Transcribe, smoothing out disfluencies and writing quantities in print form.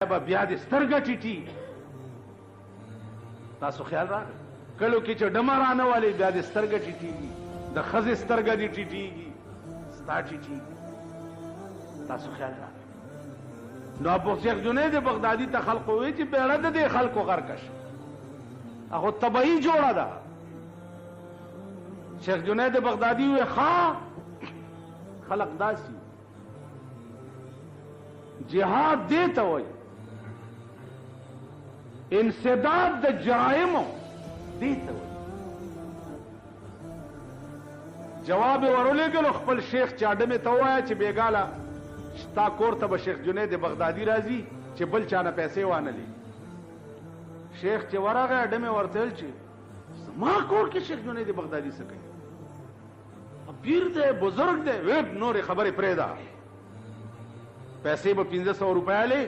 بیا د سترګه ټیټي تاسو خیال راغی کلو کې چې ډمرانه والی بیا د سترګه ټیټیږي د ښځې سترګه دې ټیټیږي ستا ټیټیږي تاسو خیال راغی نو ابو شیخ جنید بغدادي ته خلقو وی چې بیړه د دې خلقو غرقش هغه طبيعي جوړه ده شیخ جنید بغدادي وی ښا خلق داسي جهاد دیتا وی انسداد د جرائمو دیتا وی جواب ورولېږلو خپل شیخ چې اډمې ته ووایه چې بېګاله ستا کور ته به شیخ جنید بغدادي راځي چې بل چا نه پیسې وانه لي شیخ چې ورغی اډمې ورته ویل چې زما کور کې شیخ جنید بغدادي څه کوي پیر دی بزرگ دی ویب نورې خبرې پرېږده پیسې به 1500 روپیا لې